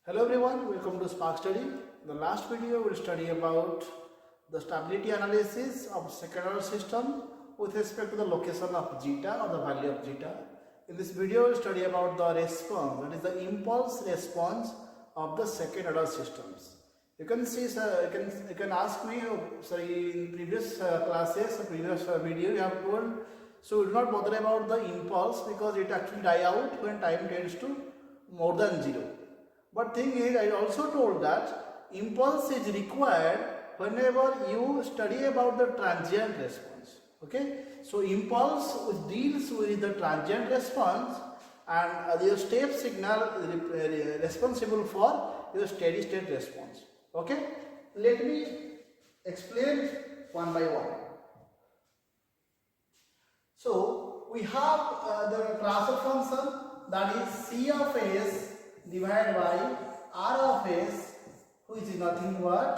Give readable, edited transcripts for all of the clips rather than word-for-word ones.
Hello everyone, welcome to Spark Study. In the last video we will study about the stability analysis of second order system with respect to the location of zeta or the value of zeta. In this video we will study about the response, that is the impulse response of the second order systems. You can see, you can ask me, in previous classes, previous video you have told, so we do not bother about the impulse because it actually die out when time tends to more than 0. But thing is, I also told that impulse is required whenever you study about the transient response. Okay, so impulse deals with the transient response, and the step signal is responsible for the steady state response. Okay, let me explain one by one. So we have the transfer function, that is C of S divided by R of S, which is nothing but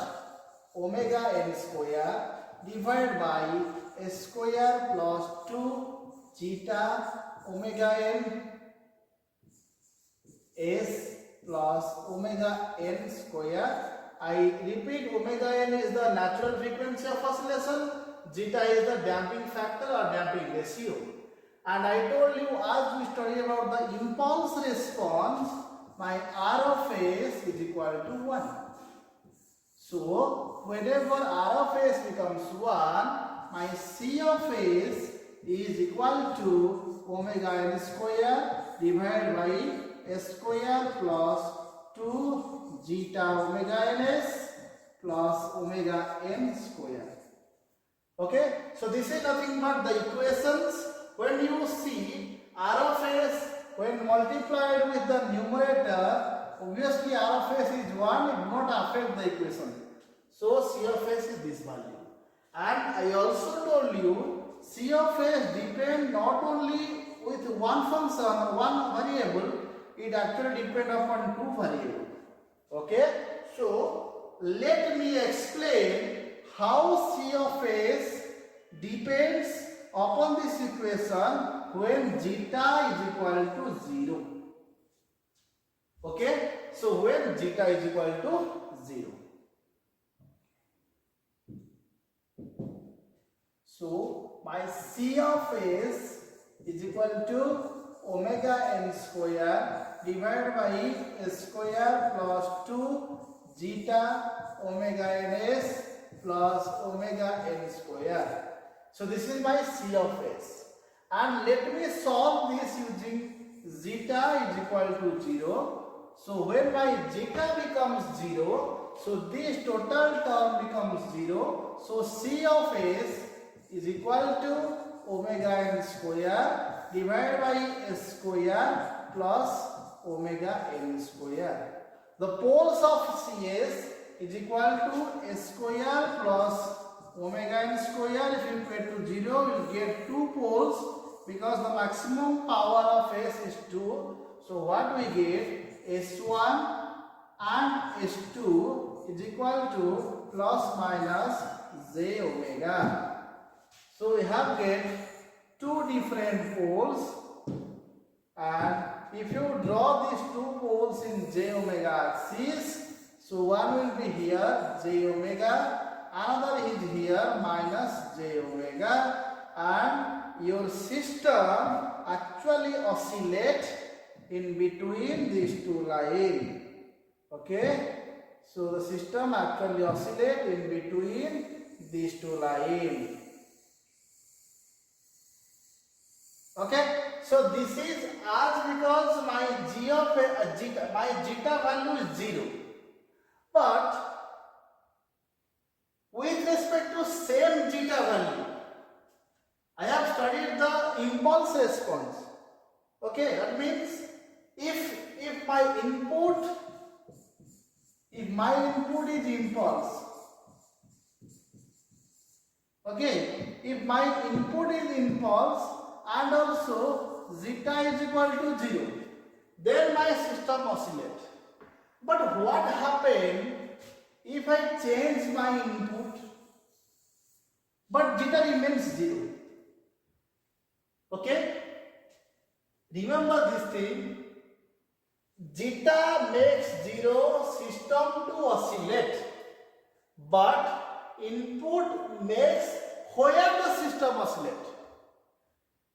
omega n square divided by S square plus 2 zeta omega n S plus omega n square. I repeat, omega n is the natural frequency of oscillation, zeta is the damping factor or damping ratio. And I told you, as we study about the impulse response, my R of S is equal to 1. So, whenever R of S becomes 1, my C of S is equal to omega n square divided by S square plus 2 zeta omega ns plus omega n square. Okay, so this is nothing but the equations. When you see R of S, when multiplied with the numerator, obviously R of S is 1, it will not affect the equation. So C of S is this value. And I also told you, C of S depends not only with one function, one variable, it actually depends upon two variables. Okay, so let me explain how C of S depends upon this equation when zeta is equal to 0. Okay, so when zeta is equal to 0. So my C of S is equal to omega n square divided by S square plus 2 zeta omega ns plus omega n square. So this is my C of S. And let me solve this using zeta is equal to 0. So when my zeta becomes 0, so this total term becomes 0. So C of S is equal to omega n square divided by S square plus omega n square. The poles of CS is equal to S square plus omega n square. If you equate to 0, you will get 2 poles because the maximum power of S is 2. So what we get, S1 and S2 is equal to plus minus j omega. So we have get 2 different poles, and if you draw these 2 poles in j omega axis, so one will be here j omega, another is here minus j omega, and your system actually oscillate in between these 2 lines. Okay, so the system actually oscillate in between these 2 lines. Okay, so this is as because my my zeta value is 0, but with respect to same zeta value, I have studied the impulse response. Okay, that means if my input is impulse, okay, if my input is impulse and also zeta is equal to 0, then my system oscillates. But what happens if I change my input but zeta remains 0? Okay, remember this thing. zeta makes 0 system to oscillate, but input makes where the system oscillate.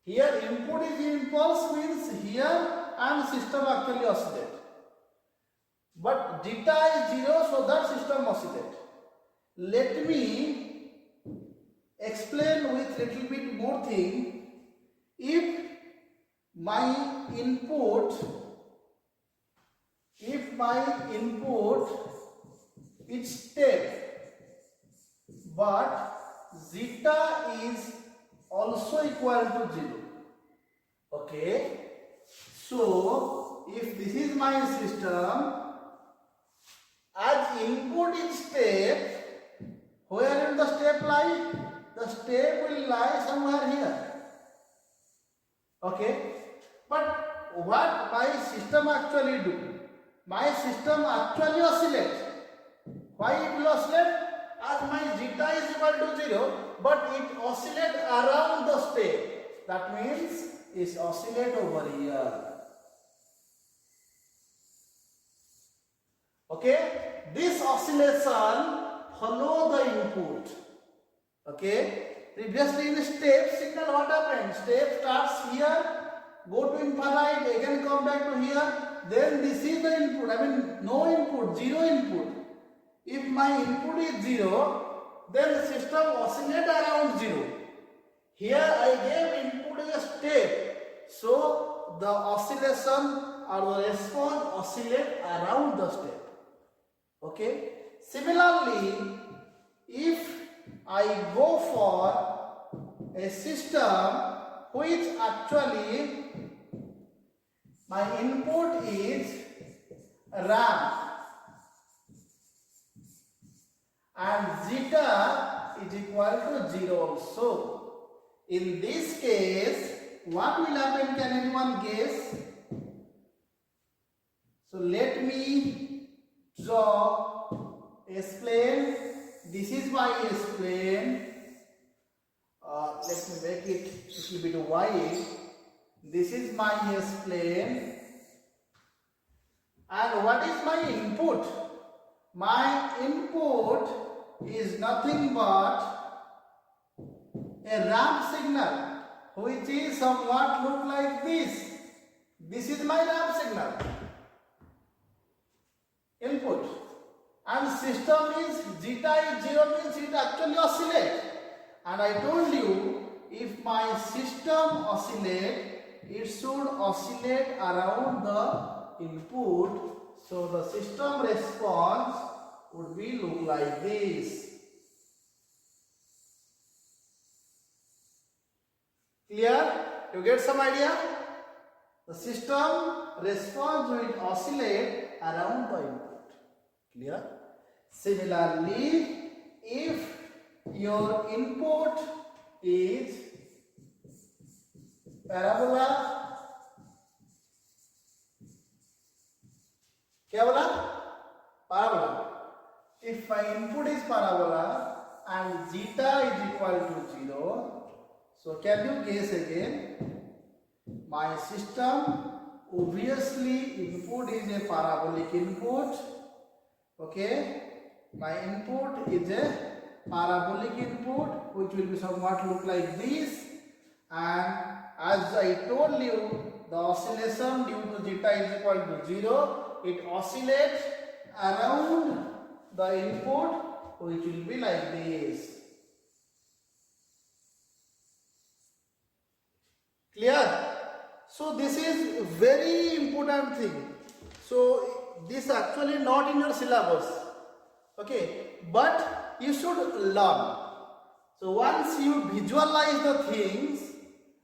Here input is impulse means here and system actually oscillate. But zeta is 0 so that system oscillate. Let me explain with little bit more thing. If my input is step but zeta is also equal to 0. Okay, so if this is my system, as input is step, where will the step lie? The step will lie somewhere here. Okay, but what my system actually do? My system actually oscillates. Why it will oscillate? As my zeta is equal to 0, but it oscillates around the step. That means it oscillates over here. Okay, this oscillation follow the input. Okay, previously in step signal what happened? Step starts here, go to infinite, again come back to here. Then this is the input. I mean no input, 0 input. If my input is 0, then the system oscillates around 0. Here I gave input as a step, so the oscillation or the response oscillates around the step. Okay. Similarly, if I go for a system which actually my input is RAM and zeta is equal to 0 also. In this case, what will happen? Can anyone guess? So let me draw S plane. This is my S plane. Let me make it a little bit wide. This is my S plane. And what is my input? My input is nothing but a ramp signal which is somewhat look like this. This is my ramp signal input, and system is zeta is 0 means it actually oscillates. And I told you if my system oscillate, it should oscillate around the input. So the system response would be look like this. Clear? You get some idea? The system response will oscillate around the input. Clear? Similarly, if your input is parabola, क्या बोला? Parabola. If my input is parabola and zeta is equal to 0, so can you guess again? My system, obviously input is a parabolic input. Okay, my input is a parabolic input which will be somewhat look like this, and as I told you, the oscillation due to zeta is equal to 0. It oscillates around the input which will be like this. Clear? So this is very important thing. So this actually not in your syllabus. Okay, but you should learn. So once you visualize the things,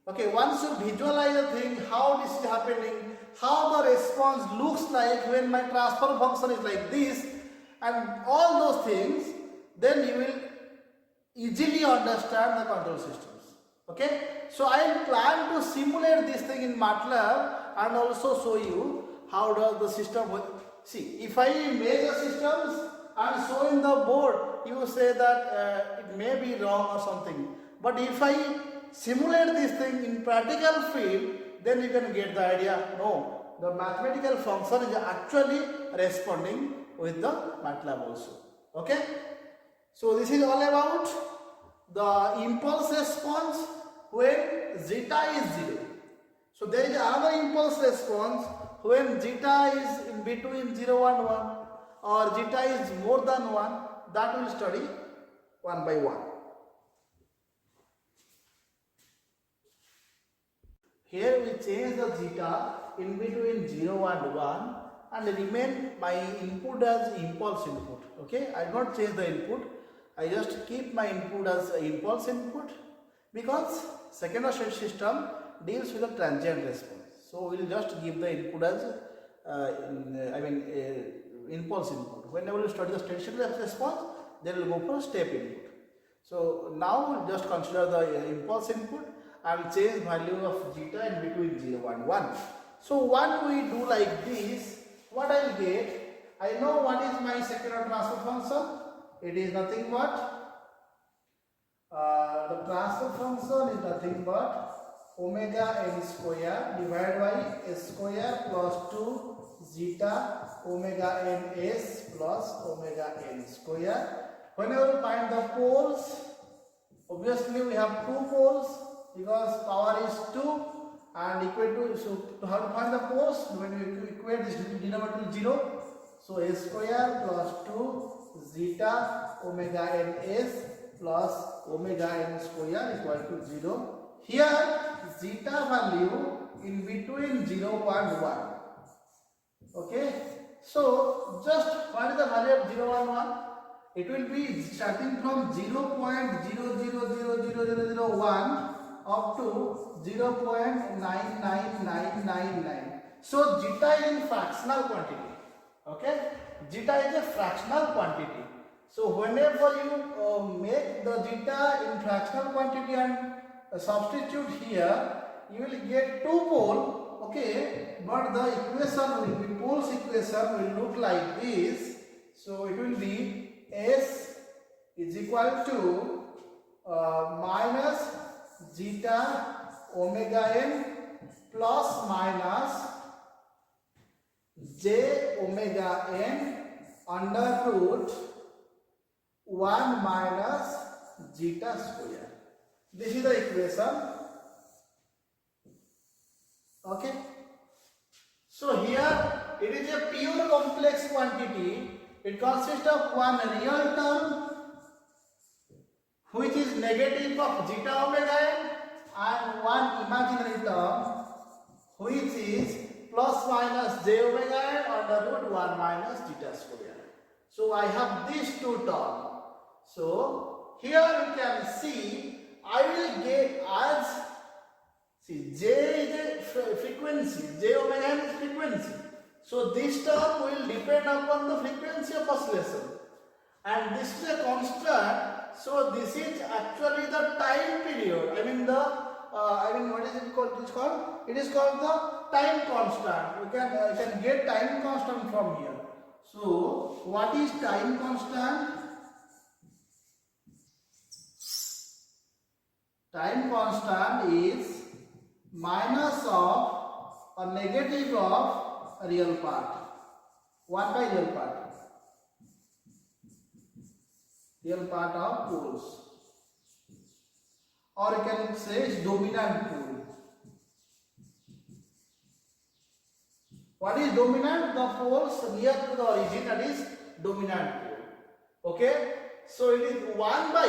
okay, once you visualize the thing, how this is happening, how the response looks like when my transfer function is like this, and all those things, then you will easily understand the control systems. Okay, so I plan to simulate this thing in MATLAB and also show you how does the system work. See, if I measure systems and show in the board, you say that it may be wrong or something. But if I simulate this thing in practical field, then you can get the idea. No, the mathematical function is actually responding with the MATLAB also. Okay, so this is all about the impulse response when zeta is 0. So there is another impulse response when zeta is in between 0 and 1 or zeta is more than 1. That we will study one by one. Here we change the zeta in between 0 and 1 and remain my input as impulse input. Okay, I not change the input. I just keep my input as impulse input because second order system deals with a transient response. So we will just give the input as impulse input. Whenever you study the steady state response, then we will go for step input. So now we will just consider the impulse input and change value of zeta in between 0 and 1. So what we do like this, what I will get, I know what is my second order transfer function. It is nothing but the transfer function is nothing but omega n square divided by s square plus 2 zeta omega n s plus omega n square. Whenever we find the poles, obviously we have two poles because power is 2 and equal to, so to how to find the poles, when we equate this denominator to 0, so s square plus 2 zeta omega n s plus omega n square equal to 0. Here zeta value in between 0 and 1. Okay, so just what is the value of 0 and 1? It will be starting from 0.000001 up to 0.99999. So zeta is in fractional quantity. Okay, zeta is a fractional quantity. So whenever you make the zeta in fractional quantity and substitute here, you will get two pole. Okay, but the equation will be, poles equation will look like this. So it will be S is equal to minus zeta omega n plus minus j omega n under root 1 minus zeta square. This is the equation. Okay, so here it is a pure complex quantity. It consists of one real term which is negative of zeta omega n and one imaginary term which is plus minus j omega n under root 1 minus zeta square. So I have these two terms. So here you can see I will get as, see, j is a frequency, j omega n is frequency. So this term will depend upon the frequency of oscillation and this is a constant. So this is actually the time period. What is it called? It is called the time constant. You can get time constant from here. So what is time constant? Time constant is minus of or negative of real part, 1 by real part of poles, or you can say it's dominant pole. What is dominant? The poles near to the origin, that is dominant pole. Okay, so it is 1 by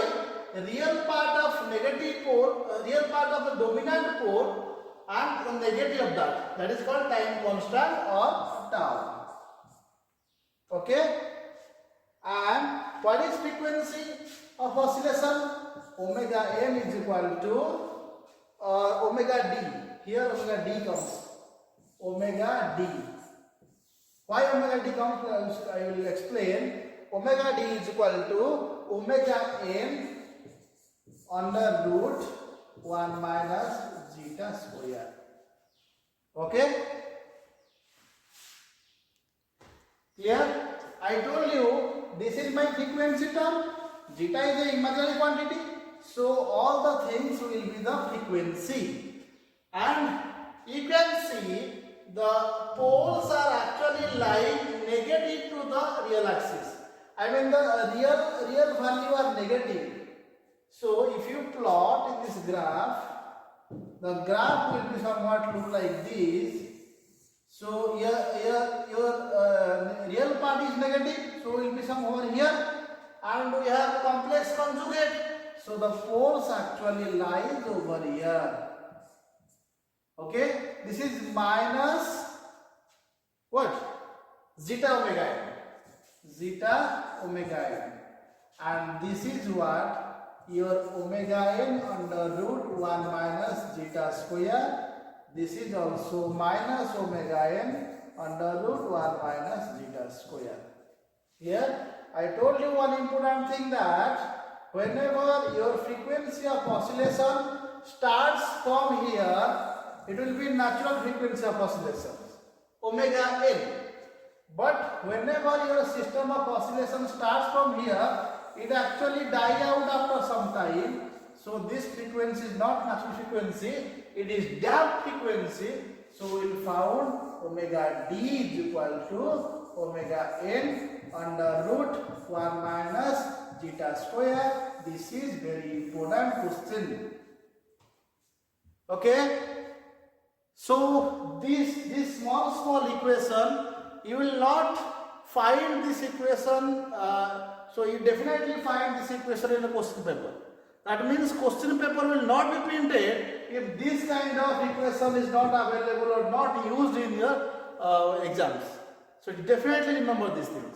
real part of negative pole, real part of the dominant pole and the negative of that. That is called time constant or tau. Okay, and what is frequency of oscillation? Omega n is equal to omega d. Here omega d comes. Omega d. Why omega d comes? I will explain. Omega d is equal to omega n under root 1 minus zeta square. Okay? Clear? I told you this is my frequency term. Zeta is the imaginary quantity. So all the things will be the frequency. And you can see the poles are actually lying negative to the real axis. I mean the real value are negative. So if you plot in this graph, the graph will be somewhat look like this. So here your real part is negative, so will be some over here, and we have complex conjugate. So the poles actually lies over here. Okay, this is minus what? Zeta omega n. Zeta omega n, and this is what your omega n under root 1 minus zeta square. This is also minus omega n under root 1 minus zeta square. Here I told you one important thing, that whenever your frequency of oscillation starts from here, it will be natural frequency of oscillation, omega n. But whenever your system of oscillation starts from here, it actually die out after some time. So this frequency is not natural frequency, it is damped frequency. So we will found omega d is equal to omega n under root 1 minus zeta square. This is very important question. Okay. So this small equation, you will not find this equation. So you definitely find this equation in the question paper. That means question paper will not be printed if this kind of equation is not available or not used in your exams. So definitely remember these things.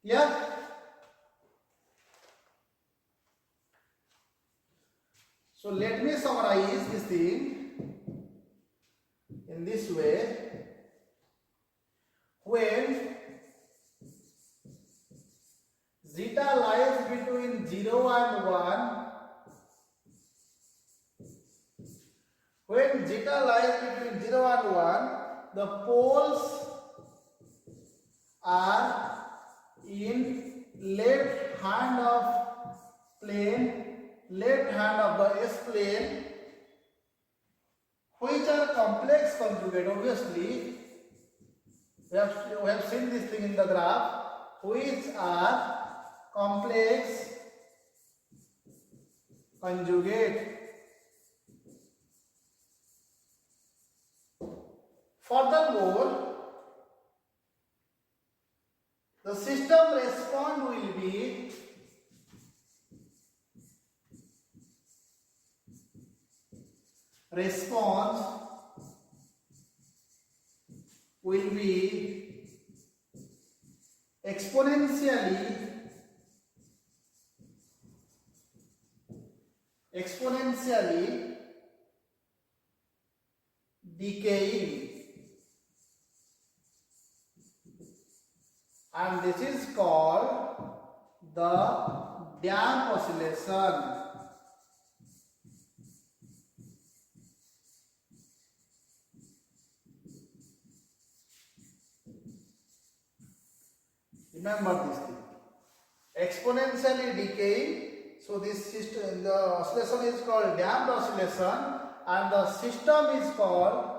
Yeah. So let me summarize this thing in this way. When zeta lies between 0 and 1, when zeta lies between 0 and 1, the poles are in left hand of plane, left hand of the S plane, which are complex conjugate. Obviously, we have seen this thing in the graph, which are complex conjugate. Furthermore, the system response will be exponentially decaying, and this is called the damped oscillation. Remember this thing. Exponentially decaying. So this system, the oscillation is called damped oscillation, and the system is called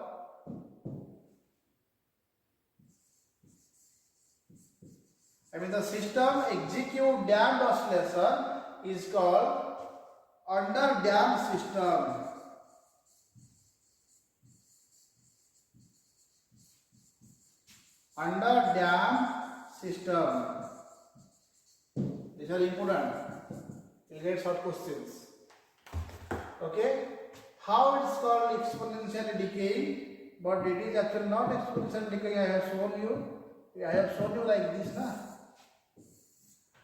the system execute damped oscillation is called under damped system. Under damped system. These are important. You'll get short questions. Okay. How it's called exponentially decaying, but it is actually not exponentially decaying. I have shown you. I have shown you like this, na?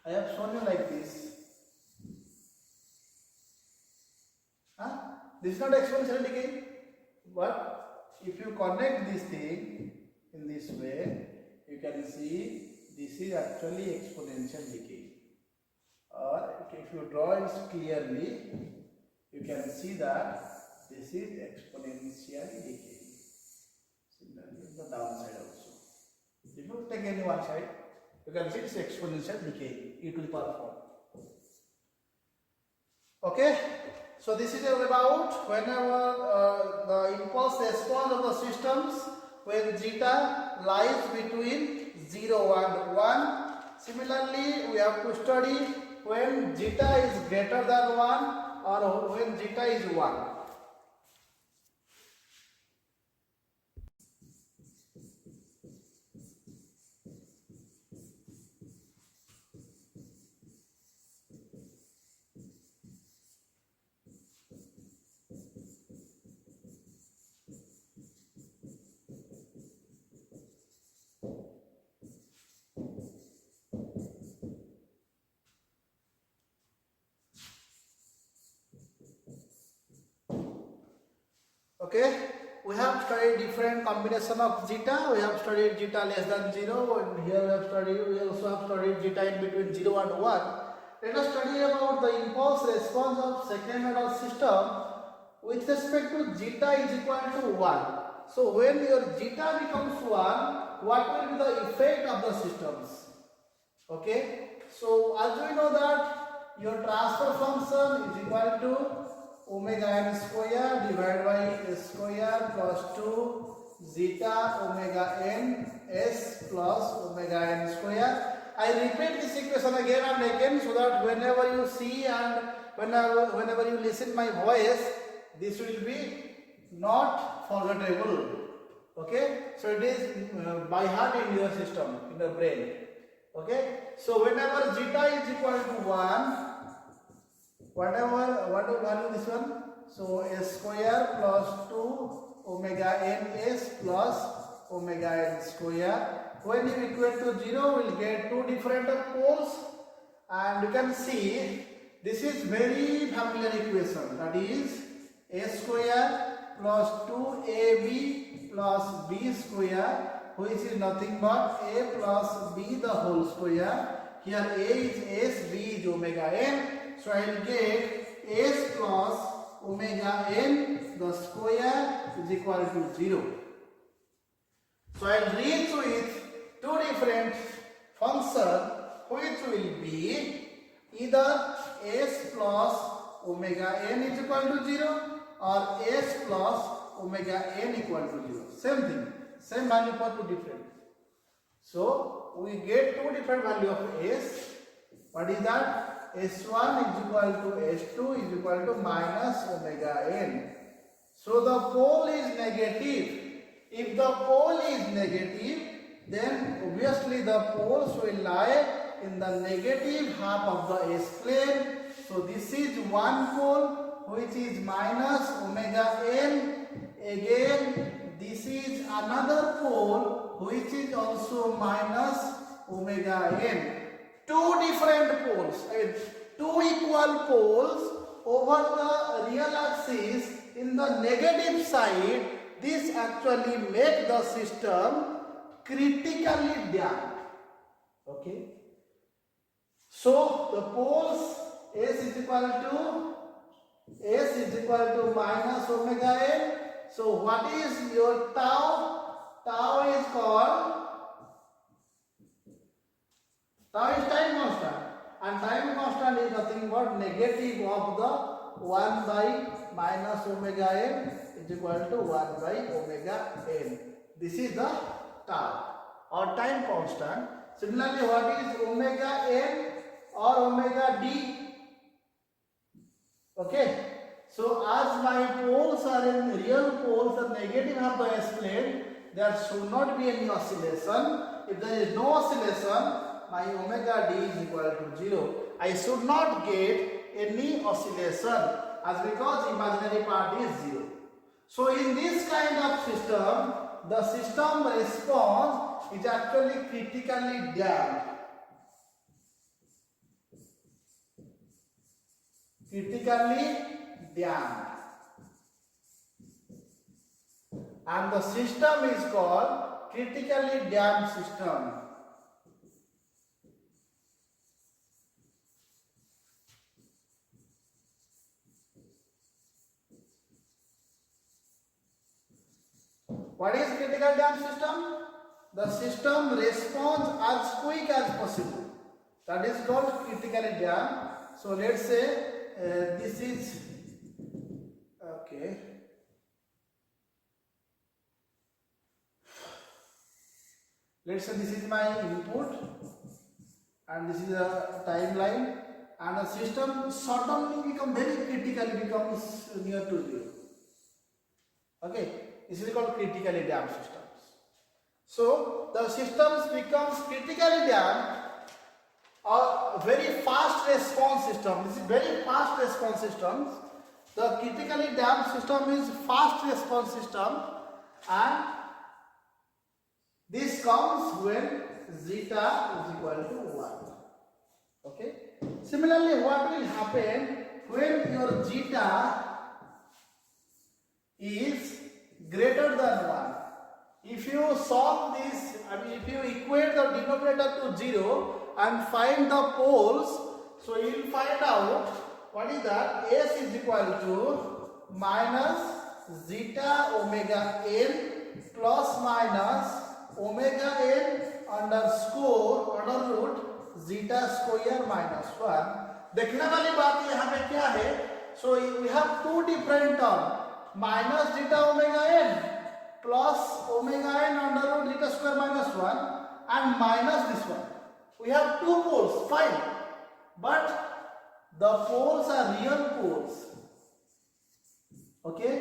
I have shown you like this. Huh? This is not exponentially decaying. But if you connect this thing in this way, you can see this is actually exponential decay. Or if you draw it clearly, you can see that this is exponentially decay. Similarly, the downside also. If you take any one side, you can see it's exponential decay, e to the power 4. Okay, So this is about whenever the impulse response of the systems when zeta lies between 0 and 1. Similarly, we have to study when zeta is greater than 1 or when zeta is 1. Okay, we have studied different combination of zeta. We have studied zeta less than 0, and here we also have studied zeta in between 0 and 1. Let us study about the impulse response of second order system with respect to zeta is equal to 1. So when your zeta becomes 1, what will be the effect of the systems? Okay, so as we know that your transfer function is equal to omega n square divided by s square plus 2 zeta omega n s plus omega n square. I repeat this equation again and again so that whenever you see and whenever you listen my voice, this will be not forgettable. Okay, so it is by heart in your system, in your brain. Okay, so whenever zeta is equal to 1, what value this one? So s square plus 2 omega n s plus omega n square. When you equate to 0, we will get two different poles, and you can see this is very familiar equation, that is s square plus 2ab plus b square, which is nothing but a plus b the whole square. Here a is s, b is omega n. So I will get s plus omega n the square is equal to 0. So I will reach with two different functions which will be either s plus omega n is equal to 0 or s plus omega n equal to 0. Same thing, same value for two different. So we get two different value of s. What is that? S1 is equal to S2 is equal to minus omega n. So the pole is negative. If the pole is negative, then obviously the poles will lie in the negative half of the S plane. So this is one pole which is minus omega n. Again, this is another pole which is also minus omega n. Two different poles, two equal poles over the real axis in the negative side. This actually makes the system critically damped. Okay. So the poles s is equal to minus omega n. So what is your tau? Tau is called time constant, and time constant is nothing but negative of the 1 by minus omega n is equal to 1 by omega n. This is the tau or time constant. Similarly, what is omega n or omega d? Okay, so as my poles are in real poles, the negative half the S plane, there should not be any oscillation. If there is no oscillation, my omega d is equal to 0. I should not get any oscillation as because imaginary part is 0. So in this kind of system, the system response is actually critically damped. And the system is called critically damped system. What is critical damped system? The system responds as quick as possible. That is called critically damped. So let's say this is let's say this is my input and this is a timeline, and the system suddenly become very critically becomes near to zero. Okay, this is called critically damped systems. So the systems becomes critically damped or very fast response system. This is very fast response systems. The critically damped system is fast response system, and this comes when zeta is equal to 1. Okay. Similarly, what will happen when your zeta is greater than 1? If you solve this, if you equate the denominator to 0 and find the poles, so you will find out what is that? S is equal to minus zeta omega n plus minus omega n underscore under root zeta square minus 1. देखने वाली बात यहाँ पे क्या है? So we have two different terms, minus zeta omega n plus omega n under root zeta square minus 1 and minus this one. We have two poles, fine, but the poles are real poles. Okay,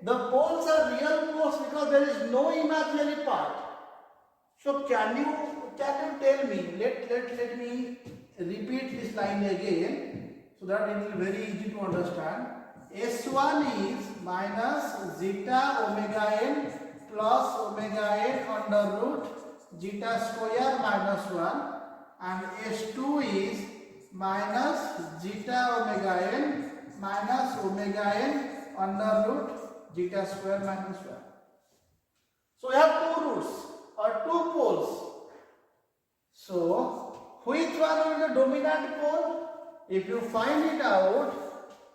the poles are real poles because there is no imaginary part. So can you tell me? Let me repeat this line again so that it will be very easy to understand. S1 is minus zeta omega n plus omega n under root zeta square minus 1, and S2 is minus zeta omega n minus omega n under root zeta square minus 1. So we have two roots or two poles. So which one is the dominant pole? If you find it out,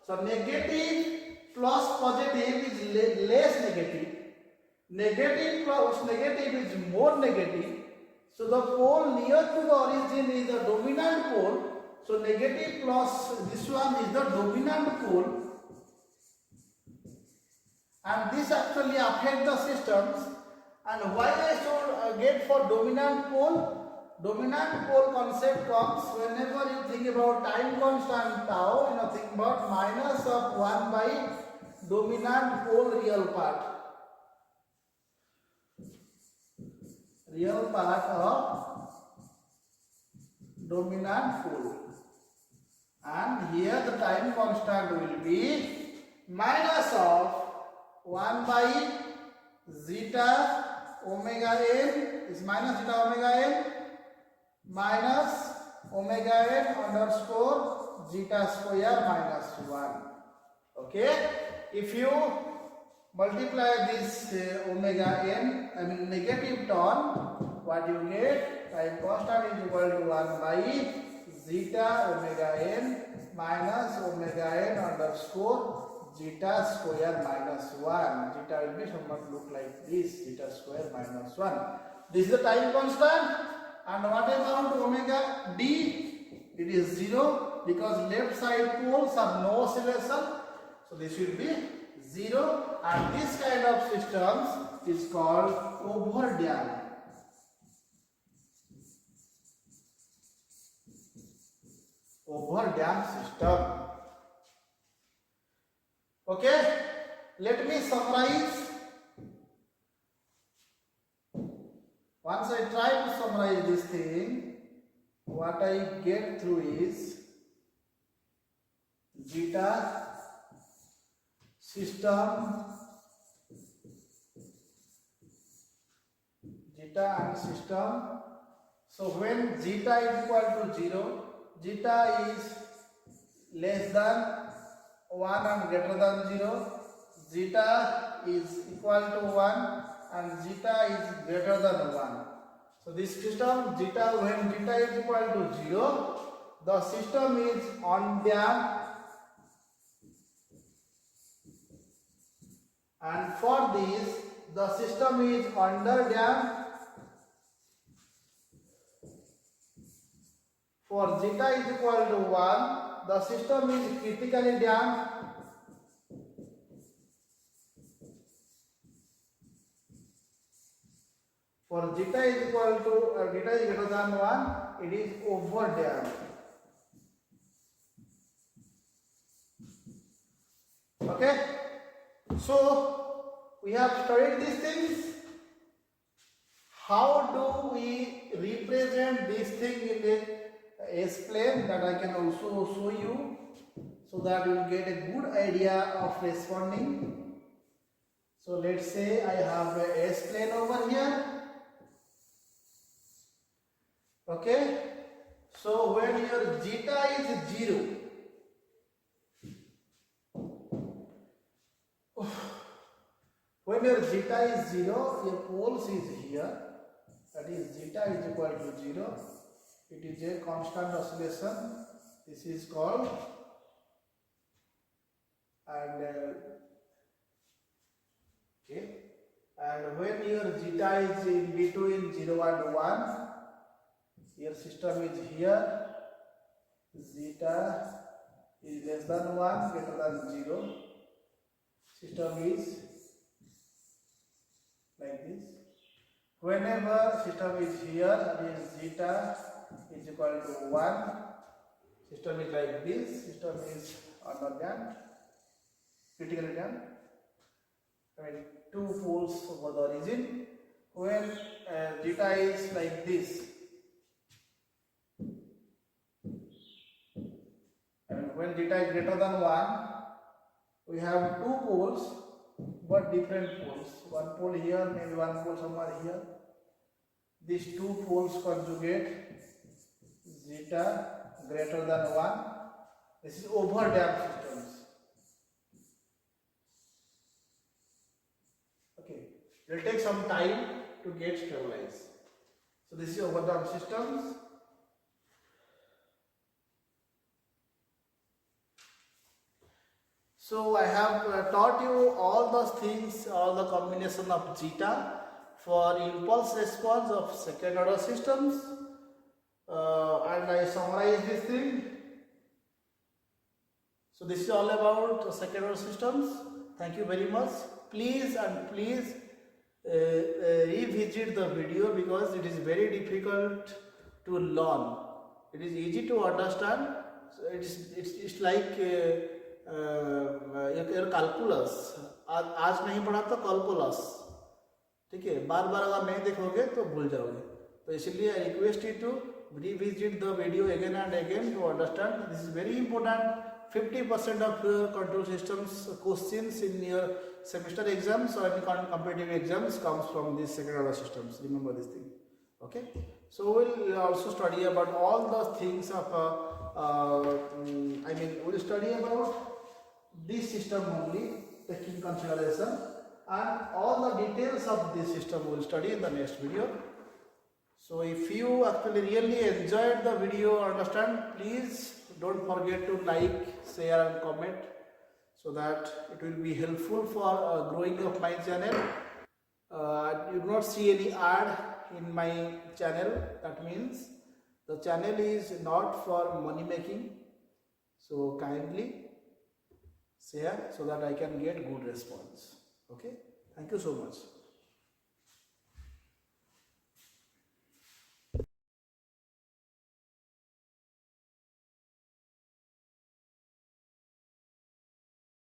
so negative plus positive is less negative. Negative plus negative is more negative. So the pole near to the origin is the dominant pole. So negative plus this one is the dominant pole. And this actually affects the systems. And why I should get for dominant pole? Dominant pole concept comes whenever you think about time constant tau, think about minus of 1 by dominant pole real part. Real part of dominant pole. And here the time constant will be minus of 1 by zeta omega n is minus zeta omega n minus omega n underscore zeta square minus 1. Okay, if you multiply this omega n, negative term, what you get? Time constant is equal to 1 by zeta omega n minus omega n underscore zeta square minus 1. Zeta will be somewhat look like this, zeta square minus 1. This is the time constant. And what about omega d? It is 0 because left side poles have no oscillation. So this will be 0, and this kind of systems is called overdamped. Overdamped system. Okay, let me summarize. Once I try to summarize this thing, what I get through is zeta system, zeta and system. So when zeta is equal to 0, zeta is less than 1 and greater than 0, zeta is equal to 1 and zeta is greater than 1. So this system, zeta, when zeta is equal to 0, the system is undamped, and for this the system is underdamped. For zeta is equal to 1, the system is critically damped. For zeta is equal to zeta is greater than 1, it is overdamped. Okay, so we have studied these things. How do we represent this thing in the S-plane? That I can also show you, so that you will get a good idea of responding. So let's say I have a S-plane over here. Okay, so when your zeta is 0, when your zeta is 0, your poles is here, that is zeta is equal to 0. It is a constant oscillation. This is called, and okay, and when your zeta is in between 0 and 1, your system is here, zeta is less than 1, greater than 0, system is like this. Whenever system is here, that is zeta is equal to 1, system is like this, system is underdamped, critically damped, and 2 poles over the origin. When zeta is like this, and when zeta is greater than 1, we have 2 poles but different poles. One pole here, maybe one pole somewhere here. These 2 poles conjugate zeta greater than 1. This is overdamped systems. Okay, it will take some time to get stabilized. So this is overdamped systems. So I have taught you all those things, all the combination of zeta for impulse response of second order systems, and I summarize this thing. So this is all about second order systems. Thank you very much. Please revisit the video, because it is very difficult to learn. It is easy to understand. So it's like calculus. आज नहीं पढ़ा तो calculus, ठीक है. बार बार अगर नहीं देखोगे तो भूल जाओगे. तो इसलिए I request you to revisit the video again and again to understand. This is very important. 50% of your control systems questions in your semester exams or competitive exams comes from these second order systems. Remember this thing. Okay, so we'll also study about all those things of we'll study about this system only, taking consideration, and all the details of this system we'll study in the next video. So if you actually really enjoyed the video, understand, please don't forget to like, share and comment, so that it will be helpful for growing of my channel. You do not see any ad in my channel. That means the channel is not for money making. So kindly share so that I can get good response. Okay, thank you so much.